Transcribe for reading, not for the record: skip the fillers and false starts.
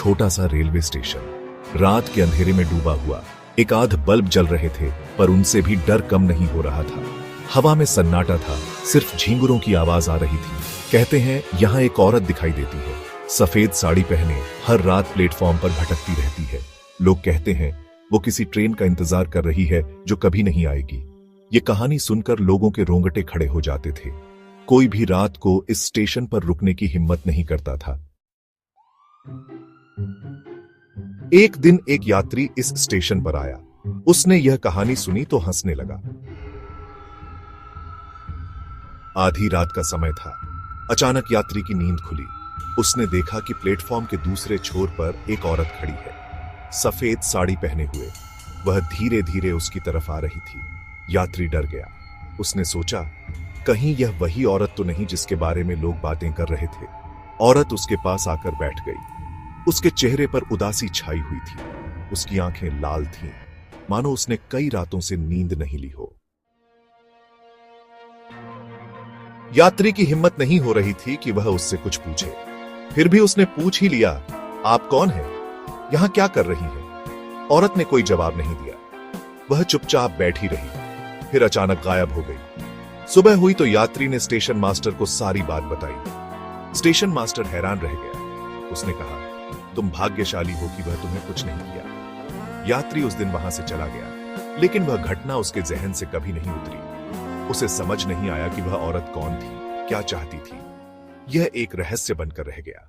छोटा सा railway station, रात के अंधेरे में डूबा हुआ। एक आध बल्ब जल रहे थे, पर उनसे भी डर कम नहीं हो रहा था। हवा में सन्नाटा था, सिर्फ झींगुरों की आवाज आ रही थी। कहते हैं यहाँ एक औरत दिखाई देती है, सफेद साड़ी पहने, हर रात प्लेटफॉर्म पर भटकती रहती है। लोग कहते हैं वो किसी ट्रेन का इंतजार कर रही है जो कभी नहीं आएगी। ये कहानी सुनकर लोगों के रोंगटे खड़े हो जाते थे। कोई भी रात को इस स्टेशन पर रुकने की हिम्मत नहीं करता था। एक दिन एक यात्री इस स्टेशन पर आया। उसने यह कहानी सुनी तो हंसने लगा। आधी रात का समय था। अचानक यात्री की नींद खुली। उसने देखा कि प्लेटफॉर्म के दूसरे छोर पर एक औरत खड़ी है, सफेद साड़ी पहने हुए। वह धीरे धीरे उसकी तरफ आ रही थी। यात्री डर गया। उसने सोचा, कहीं यह वही औरत तो नहीं जिसके बारे में लोग बातें कर रहे थे। औरत उसके पास आकर बैठ गई। उसके चेहरे पर उदासी छाई हुई थी। उसकी आंखें लाल थीं, मानो उसने कई रातों से नींद नहीं ली हो। यात्री की हिम्मत नहीं हो रही थी कि वह उससे कुछ पूछे। फिर भी उसने पूछ ही लिया, आप कौन हैं? यहां क्या कर रही हैं? औरत ने कोई जवाब नहीं दिया। वह चुपचाप बैठी रही, फिर अचानक गायब हो गई। सुबह हुई तो यात्री ने स्टेशन मास्टर को सारी बात बताई। स्टेशन मास्टर हैरान रह गया। उसने कहा, तुम भाग्यशाली हो कि वह तुम्हें कुछ नहीं किया। यात्री उस दिन वहां से चला गया, लेकिन वह घटना उसके जहन से कभी नहीं उतरी। उसे समझ नहीं आया कि वह औरत कौन थी, क्या चाहती थी। यह एक रहस्य बनकर रह गया।